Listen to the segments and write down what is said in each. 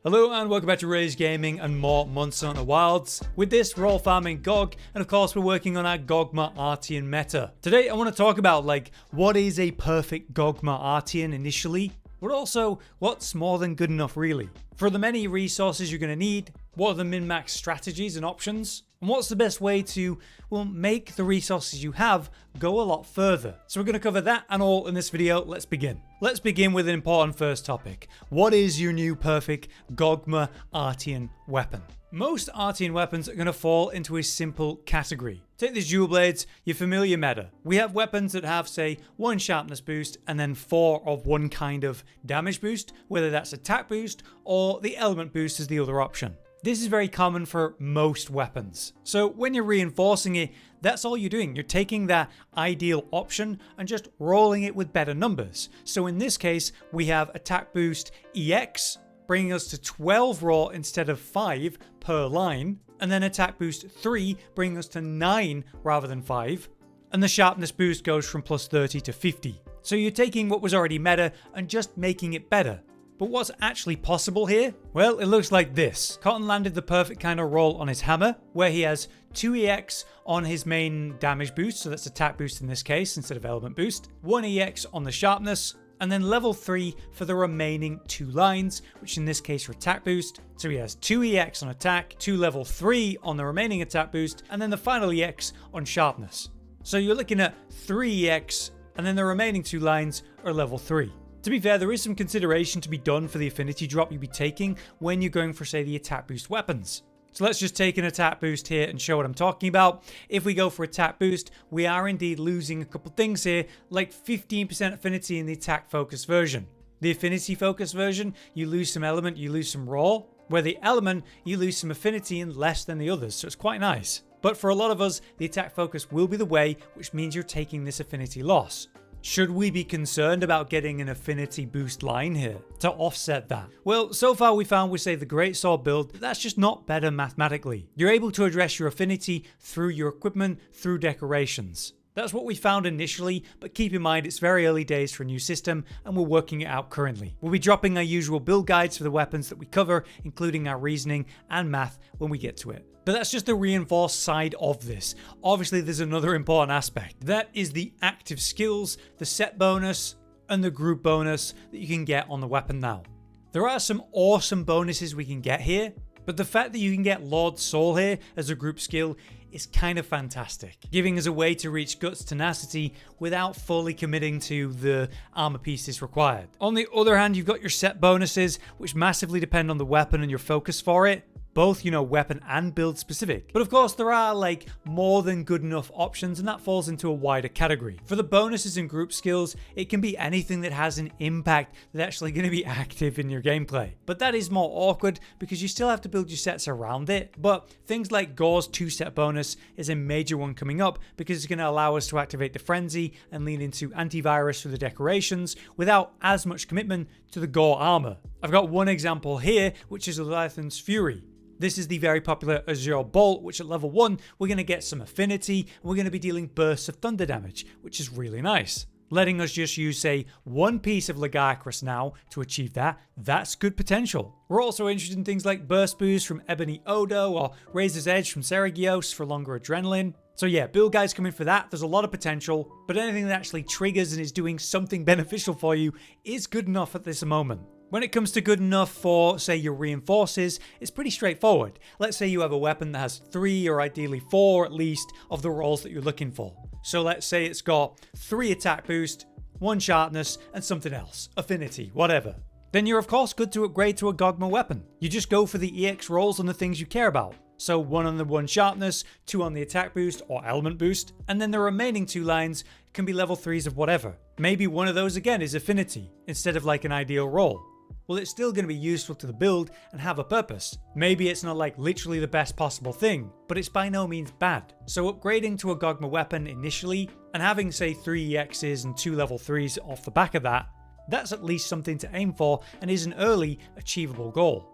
Hello and welcome back to Rage Gaming and more Monster Hunter Wilds. With this, we're all farming Gog, and of course we're working on our Gogma Artian meta. Today I want to talk about what is a perfect Gogma Artian initially, but also what's more than good enough really. For the many resources you're going to need, what are the min-max strategies and options, and what's the best way to, well, make the resources you have go a lot further. So we're going to cover that and all in this video. Let's begin. Let's begin with an important first topic. What is your new perfect Gogma Artian weapon? Most Artian weapons are going to fall into a simple category. Take these dual blades, your familiar meta. We have weapons that have, say, 1 sharpness boost and then 4 of one kind of damage boost, whether that's attack boost or the element boost is the other option. This is very common for most weapons. So when you're reinforcing it, that's all you're doing. You're taking that ideal option and just rolling it with better numbers. So in this case, we have attack boost EX, bringing us to 12 raw instead of 5 per line, and then attack boost 3, bringing us to 9 rather than 5, and the sharpness boost goes from plus 30 to 50. So you're taking what was already meta and just making it better. But what's actually possible here? Well, it looks like this. Cotton landed the perfect kind of roll on his hammer, where he has 2 EX on his main damage boost, so that's attack boost in this case instead of element boost, 1 EX on the sharpness, and then level 3 for the remaining 2 lines, which in this case are attack boost. So he has 2 EX on attack, 2 level 3 on the remaining attack boost, and then the final EX on sharpness. So you're looking at 3 EX, and then the remaining 2 lines are level 3. To be fair, there is some consideration to be done for the affinity drop you'll be taking when you're going for, say, the attack boost weapons. So let's just take an attack boost here and show what I'm talking about. If we go for attack boost, we are indeed losing a couple things here, like 15% affinity in the attack focus version. The affinity focus version, you lose some element, you lose some raw, where the element, you lose some affinity and less than the others, so it's quite nice. But for a lot of us, the attack focus will be the way, which means you're taking this affinity loss. Should we be concerned about getting an affinity boost line here to offset that? Well, so far we found with, say, the greatsword build, that's just not better mathematically. You're able to address your affinity through your equipment, through decorations. That's what we found initially, but keep in mind it's very early days for a new system and we're working it out currently. We'll be dropping our usual build guides for the weapons that we cover, including our reasoning and math when we get to it. But that's just the reinforced side of this. Obviously, there's another important aspect. That is the active skills, the set bonus, and the group bonus that you can get on the weapon now. There are some awesome bonuses we can get here, but the fact that you can get Lord Soul here as a group skill is kind of fantastic, giving us a way to reach Guts Tenacity without fully committing to the armor pieces required. On the other hand, you've got your set bonuses, which massively depend on the weapon and your focus for it. Both, weapon and build specific. But of course, there are more than good enough options, and that falls into a wider category. For the bonuses and group skills, it can be anything that has an impact that's actually going to be active in your gameplay. But that is more awkward because you still have to build your sets around it. But things like Gore's 2-set bonus is a major one coming up because it's going to allow us to activate the frenzy and lean into antivirus for the decorations without as much commitment to the Gore armor. I've got one example here, which is Leviathan's Fury. This is the very popular Azure Bolt, which at level 1, we're going to get some affinity, and we're going to be dealing bursts of thunder damage, which is really nice. Letting us just use, say, 1 piece of Lagarcrus now to achieve that, that's good potential. We're also interested in things like Burst Boost from Ebony Odo, or Razor's Edge from Seragios for longer adrenaline. So yeah, build guides coming for that, there's a lot of potential, but anything that actually triggers and is doing something beneficial for you is good enough at this moment. When it comes to good enough for, say, your reinforces, it's pretty straightforward. Let's say you have a weapon that has 3 or ideally 4 at least of the rolls that you're looking for. So let's say it's got 3 attack boost, 1 sharpness, and something else, affinity, whatever. Then you're of course good to upgrade to a Gogma weapon. You just go for the EX rolls on the things you care about. So 1 on the 1 sharpness, 2 on the attack boost or element boost, and then the remaining 2 lines can be level 3s of whatever. Maybe one of those again is affinity, instead of an ideal roll. Well, it's still going to be useful to the build and have a purpose. Maybe it's not literally the best possible thing, but it's by no means bad. So upgrading to a Gogma weapon initially, and having say 3 EXs and 2 level 3s off the back of that, that's at least something to aim for and is an early achievable goal.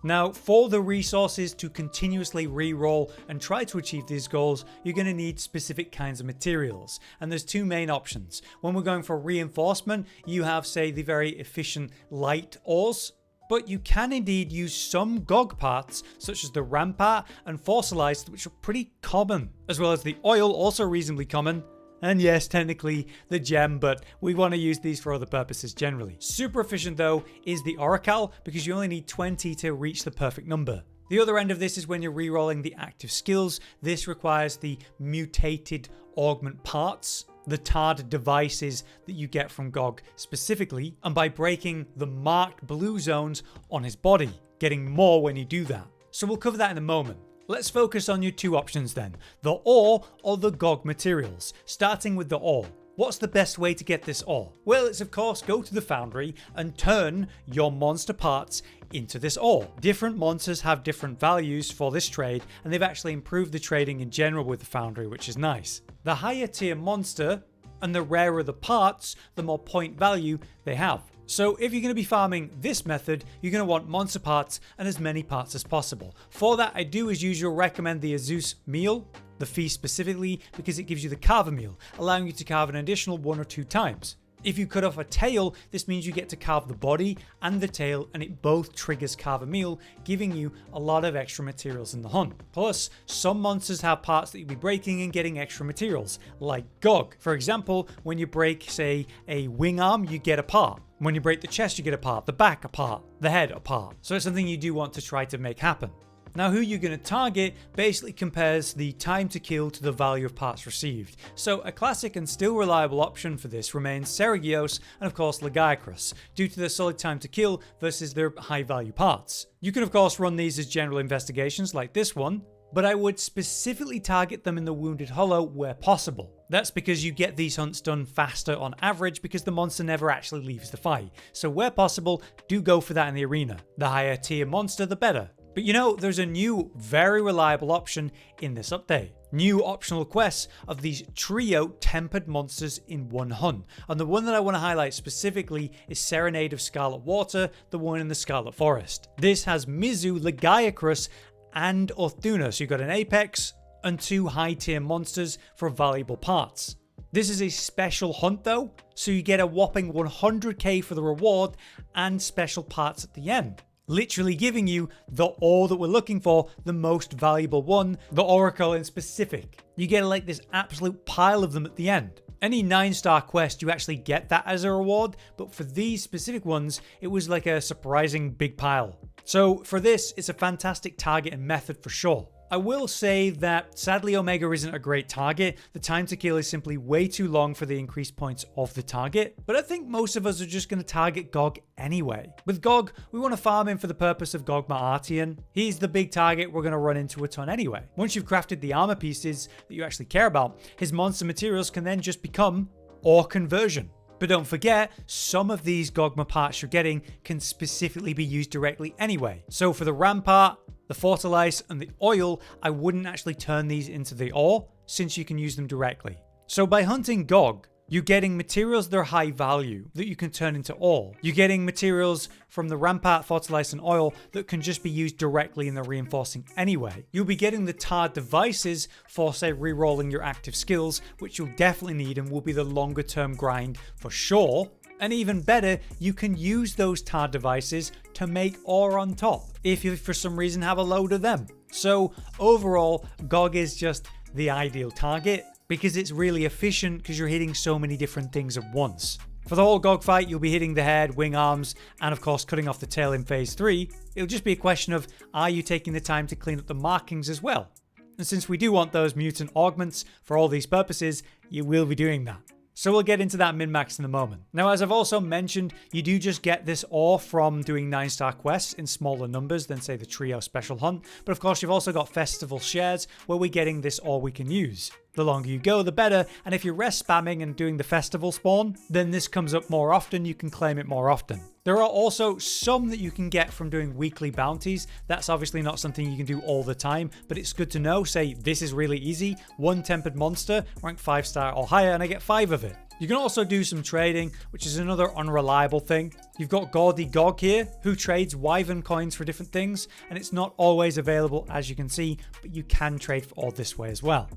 Now, for the resources to continuously re-roll and try to achieve these goals, you're going to need specific kinds of materials. And there's 2 main options. When we're going for reinforcement, you have, say, the very efficient light ores. but you can indeed use some GOG parts, such as the rampart and fossilized, which are pretty common, as well as the oil, also reasonably common. And yes, technically the gem, but we want to use these for other purposes generally. Super efficient though is the arkveld, because you only need 20 to reach the perfect number. The other end of this is when you're rerolling the active skills. This requires the mutated augment parts, the dahaad devices that you get from GOG specifically, and by breaking the marked blue zones on his body, getting more when you do that. So we'll cover that in a moment. Let's focus on your two options then, the ore or the GOG materials, starting with the ore. What's the best way to get this ore? Well, it's of course go to the foundry and turn your monster parts into this ore. Different monsters have different values for this trade, and they've actually improved the trading in general with the foundry, which is nice. The higher tier monster and the rarer the parts, the more point value they have. So if you're going to be farming this method, you're going to want monster parts and as many parts as possible. For that, I do as usual recommend the Azus meal, the feast specifically, because it gives you the carver meal, allowing you to carve an additional 1 or 2 times. If you cut off a tail, this means you get to carve the body and the tail, and it both triggers carve a meal, giving you a lot of extra materials in the hunt. Plus, some monsters have parts that you'll be breaking and getting extra materials, like GOG. For example, when you break, say, a wing arm, you get a part. When you break the chest, you get a part, the back a part, the head a part. So it's something you do want to try to make happen. Now who you're going to target basically compares the time to kill to the value of parts received. So a classic and still reliable option for this remains Seragios and of course Legiacrus, due to their solid time to kill versus their high value parts. You can of course run these as general investigations like this one, but I would specifically target them in the Wounded Hollow where possible. That's because you get these hunts done faster on average because the monster never actually leaves the fight. So where possible, do go for that in the arena. The higher tier monster, the better. But you know, there's a new, very reliable option in this update. New optional quests of these trio tempered monsters in one hunt. And the one that I want to highlight specifically is Serenade of Scarlet Water, the one in the Scarlet Forest. This has Mizu, Legiacrus, and Duna, so you've got an apex and 2 high tier monsters for valuable parts. This is a special hunt though, so you get a whopping 100k for the reward and special parts at the end. Literally giving you the ore that we're looking for, the most valuable one, the oracle in specific. You get like this absolute pile of them at the end. Any 9-star quest, you actually get that as a reward, but for these specific ones, it was like a surprising big pile. So for this, it's a fantastic target and method for sure. I will say that sadly Omega isn't a great target. The time to kill is simply way too long for the increased points of the target, but I think most of us are just going to target GOG anyway. With GOG, we want to farm him for the purpose of Gogma Artian. He's the big target we're going to run into a ton anyway. Once you've crafted the armor pieces that you actually care about, his monster materials can then just become ore conversion. But don't forget, some of these Gogma parts you're getting can specifically be used directly anyway. So for the rampart, the fortalice, and the oil, I wouldn't actually turn these into the ore, since you can use them directly. So by hunting GOG, you're getting materials that are high value that you can turn into ore. You're getting materials from the rampart, fortalice, and oil that can just be used directly in the reinforcing anyway. You'll be getting the dahaad devices for, say, rerolling your active skills, which you'll definitely need and will be the longer term grind for sure. And even better, you can use those dahaad devices to make ore on top, if you for some reason have a load of them. So overall, GOG is just the ideal target, because it's really efficient because you're hitting so many different things at once. For the whole GOG fight, you'll be hitting the head, wing arms, and of course cutting off the tail in phase 3. It'll just be a question of, are you taking the time to clean up the markings as well? And since we do want those mutant augments for all these purposes, you will be doing that. So we'll get into that min-max in a moment. Now, as I've also mentioned, you do just get this ore from doing 9-star quests in smaller numbers than, say, the trio special hunt. But of course, you've also got festival shares where we're getting this ore we can use. The longer you go, the better, and if you're rest spamming and doing the festival spawn, then this comes up more often, you can claim it more often. There are also some that you can get from doing weekly bounties. That's obviously not something you can do all the time, but it's good to know. Say, this is really easy, 1 tempered monster, rank 5-star or higher, and I get 5 of it. You can also do some trading, which is another unreliable thing. You've got Gaudy Gog here, who trades wyvern coins for different things, and it's not always available, as you can see, but you can trade for all this way as well.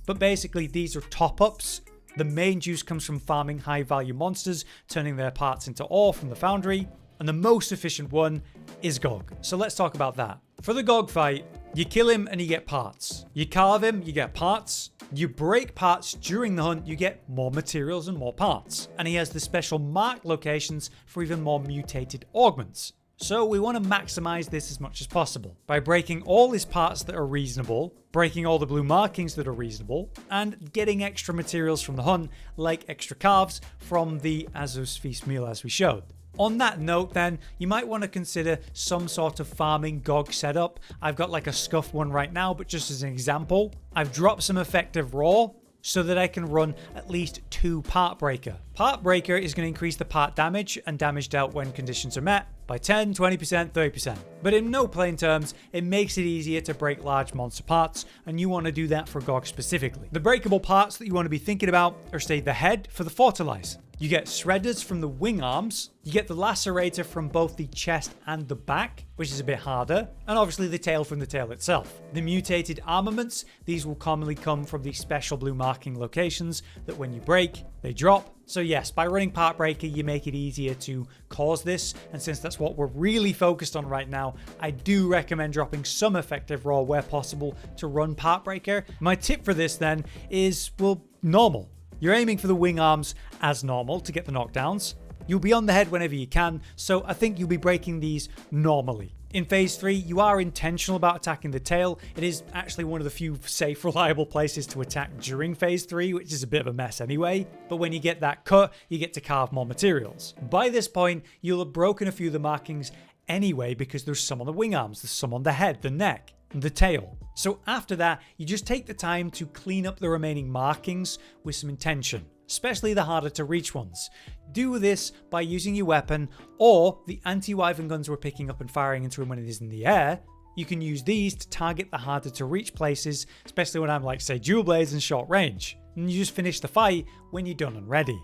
But basically, these are top-ups. The main juice comes from farming high-value monsters, turning their parts into ore from the foundry. and the most efficient one is Gog. So let's talk about that. For the Gog fight, you kill him and you get parts. You carve him, you get parts. You break parts during the hunt, you get more materials and more parts. And he has the special marked locations for even more mutated augments. So we want to maximize this as much as possible by breaking all his parts that are reasonable, breaking all the blue markings that are reasonable, and getting extra materials from the hunt, like extra calves from the Azos Feast meal as we showed. On that note then, you might want to consider some sort of farming Gog setup. I've got like a scuffed one right now, but just as an example, I've dropped some effective raw so that I can run at least 2 part breaker. Part breaker is going to increase the part damage and damage dealt when conditions are met by 10, 20%, 30%. But in no plain terms, it makes it easier to break large monster parts, and you want to do that for Gog specifically. The breakable parts that you want to be thinking about are, say, the head for the fortalize. You get shredders from the wing arms, you get the lacerator from both the chest and the back, which is a bit harder, and obviously the tail from the tail itself. The mutated armaments, these will commonly come from the special blue marking locations that when you break, they drop. So yes, by running part breaker, you make it easier to cause this, and since that's what we're really focused on right now, I do recommend dropping some effective raw where possible to run part breaker. My tip for this then is, well, normal. You're aiming for the wing arms as normal to get the knockdowns. You'll be on the head whenever you can, so I think you'll be breaking these normally. In phase 3, you are intentional about attacking the tail. It is actually one of the few safe, reliable places to attack during phase 3, which is a bit of a mess anyway. But when you get that cut, you get to carve more materials. By this point, you'll have broken a few of the markings anyway because there's some on the wing arms, there's some on the head, the neck, and the tail. So after that, you just take the time to clean up the remaining markings with some intention, especially the harder to reach ones. Do this by using your weapon or the anti-wyvern guns we're picking up and firing into him when it is in the air. You can use these to target the harder to reach places, especially when I'm like, say, dual blades and short range. And you just finish the fight when you're done and ready.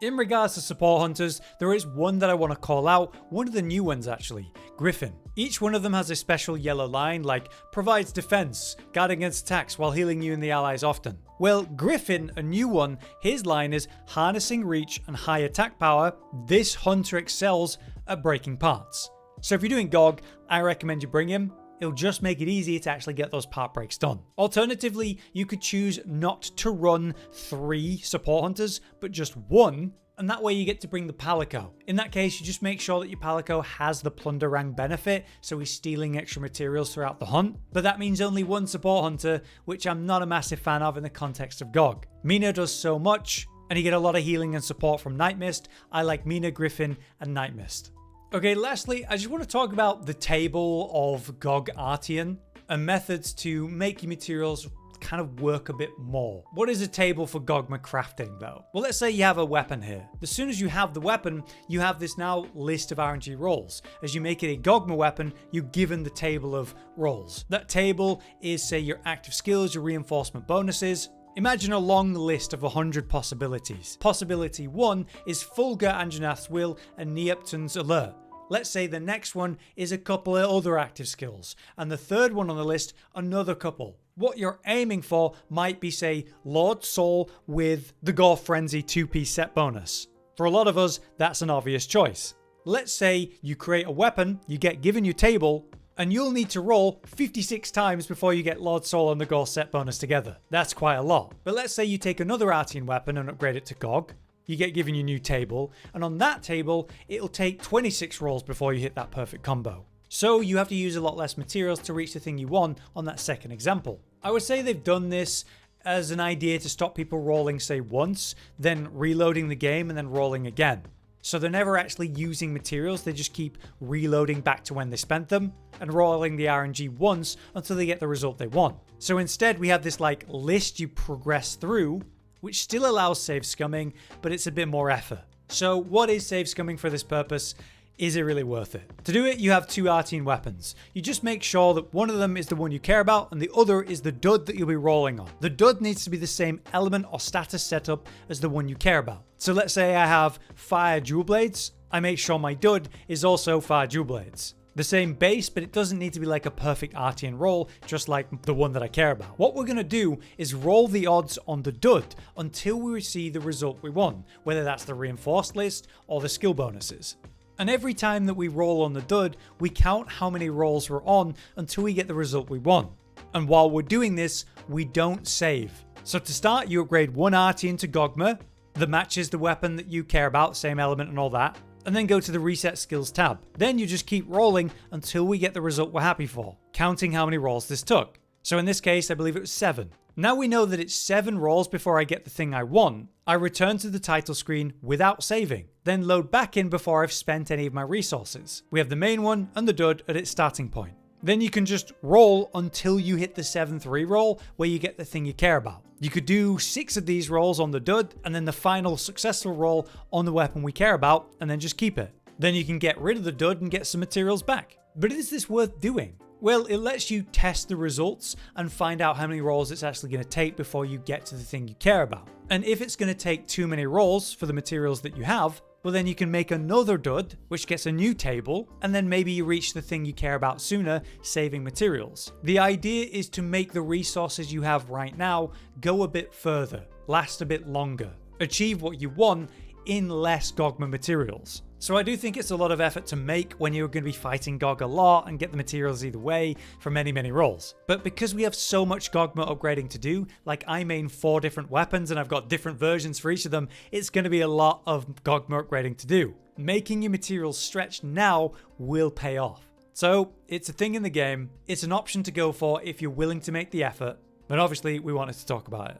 In regards to support hunters, there is one that I want to call out, one of the new ones actually, Griffin. Each one of them has a special yellow line like provides defense, guard against attacks while healing you and the allies often. Well, Griffin, a new one, his line is harnessing reach and high attack power. This hunter excels at breaking parts. So if you're doing Gog, I recommend you bring him. It'll just make it easier to actually get those part breaks done. Alternatively, you could choose not to run 3 support hunters, but just 1, and that way you get to bring the Palico. In that case, you just make sure that your Palico has the plunder rank benefit, so he's stealing extra materials throughout the hunt. But that means only 1 support hunter, which I'm not a massive fan of in the context of Gog. Mina does so much, and you get a lot of healing and support from Night Mist. I like Mina, Griffin, and Night Mist. Okay, lastly, I just want to talk about the table of Gogma Artian and methods to make your materials kind of work a bit more. What is a table for Gogma crafting though? Well, let's say you have a weapon here. As soon as you have the weapon, you have this now list of RNG rolls. As you make it a Gogma weapon, you're given the table of rolls. That table is, say, your active skills, your reinforcement bonuses. Imagine a long list of 100 possibilities. Possibility 1 is Fulgur Anjanath's Will and Neopton's Alert. Let's say the next one is a couple of other active skills, and the third one on the list, another couple. What you're aiming for might be, say, Lord Soul with the Gore Frenzy 2-piece set bonus. For a lot of us, that's an obvious choice. Let's say you create a weapon, you get given your table, and you'll need to roll 56 times before you get Lord Soul and the Gore set bonus together. That's quite a lot. But let's say you take another Artian weapon and upgrade it to Gog. You get given your new table, and on that table, it'll take 26 rolls before you hit that perfect combo. So you have to use a lot less materials to reach the thing you want on that second example. I would say they've done this as an idea to stop people rolling, say, once, then reloading the game and then rolling again. So they're never actually using materials, they just keep reloading back to when they spent them and rolling the RNG once until they get the result they want. So instead we have this like list you progress through, which still allows save scumming, but it's a bit more effort. So what is save scumming for this purpose? Is it really worth it? To do it, you have 2 Artian weapons. You just make sure that one of them is the one you care about and the other is the Dud that you'll be rolling on. The Dud needs to be the same element or status setup as the one you care about. So let's say I have fire dual blades. I make sure my Dud is also fire dual blades. The same base, but it doesn't need to be like a perfect Artian roll, just like the one that I care about. What we're going to do is roll the odds on the Dud until we see the result we want, whether that's the reinforced list or the skill bonuses. And every time that we roll on the dud, we count how many rolls we're on until we get the result we want. And while we're doing this, we don't save. So to start, you upgrade one Artian to Gogma that matches the weapon that you care about, same element and all that, and then go to the Reset Skills tab. Then you just keep rolling until we get the result we're happy for, counting how many rolls this took. So in this case, I believe it was 7. Now we know that it's 7 rolls before I get the thing I want. I return to the title screen without saving, then load back in before I've spent any of my resources. We have the main one and the dud at its starting point. Then you can just roll until you hit the 7th reroll where you get the thing you care about. You could do 6 of these rolls on the dud and then the final successful roll on the weapon we care about and then just keep it. Then you can get rid of the dud and get some materials back. But is this worth doing? Well, it lets you test the results and find out how many rolls it's actually going to take before you get to the thing you care about. And if it's going to take too many rolls for the materials that you have, well then you can make another dud, which gets a new table, and then maybe you reach the thing you care about sooner, saving materials. The idea is to make the resources you have right now go a bit further, last a bit longer, achieve what you want in less Gogma materials. So I do think it's a lot of effort to make when you're going to be fighting Gog a lot and get the materials either way for many, many rolls. But because we have so much Gogma upgrading to do, like I main 4 different weapons and I've got different versions for each of them, it's going to be a lot of Gogma upgrading to do. Making your materials stretch now will pay off. So it's a thing in the game, it's an option to go for if you're willing to make the effort, but obviously we wanted to talk about it.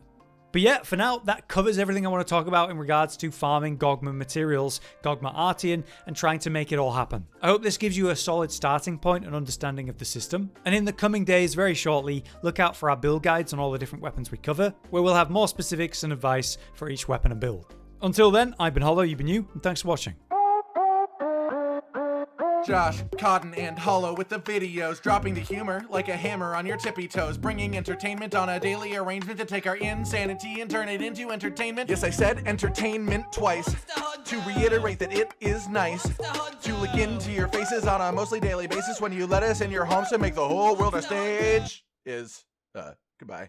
But yeah, for now, that covers everything I want to talk about in regards to farming Gogma materials, Gogma Artian, and trying to make it all happen. I hope this gives you a solid starting point and understanding of the system. And in the coming days, very shortly, look out for our build guides on all the different weapons we cover, where we'll have more specifics and advice for each weapon and build. Until then, I've been Hollow, you've been you, and thanks for watching. Josh, Cotton, and Hollow with the videos, dropping the humor like a hammer on your tippy toes, bringing entertainment on a daily arrangement to take our insanity and turn it into entertainment. Yes, I said entertainment twice, to reiterate that it is nice to look into your faces on a mostly daily basis when you let us in your homes to make the whole world a stage. Goodbye.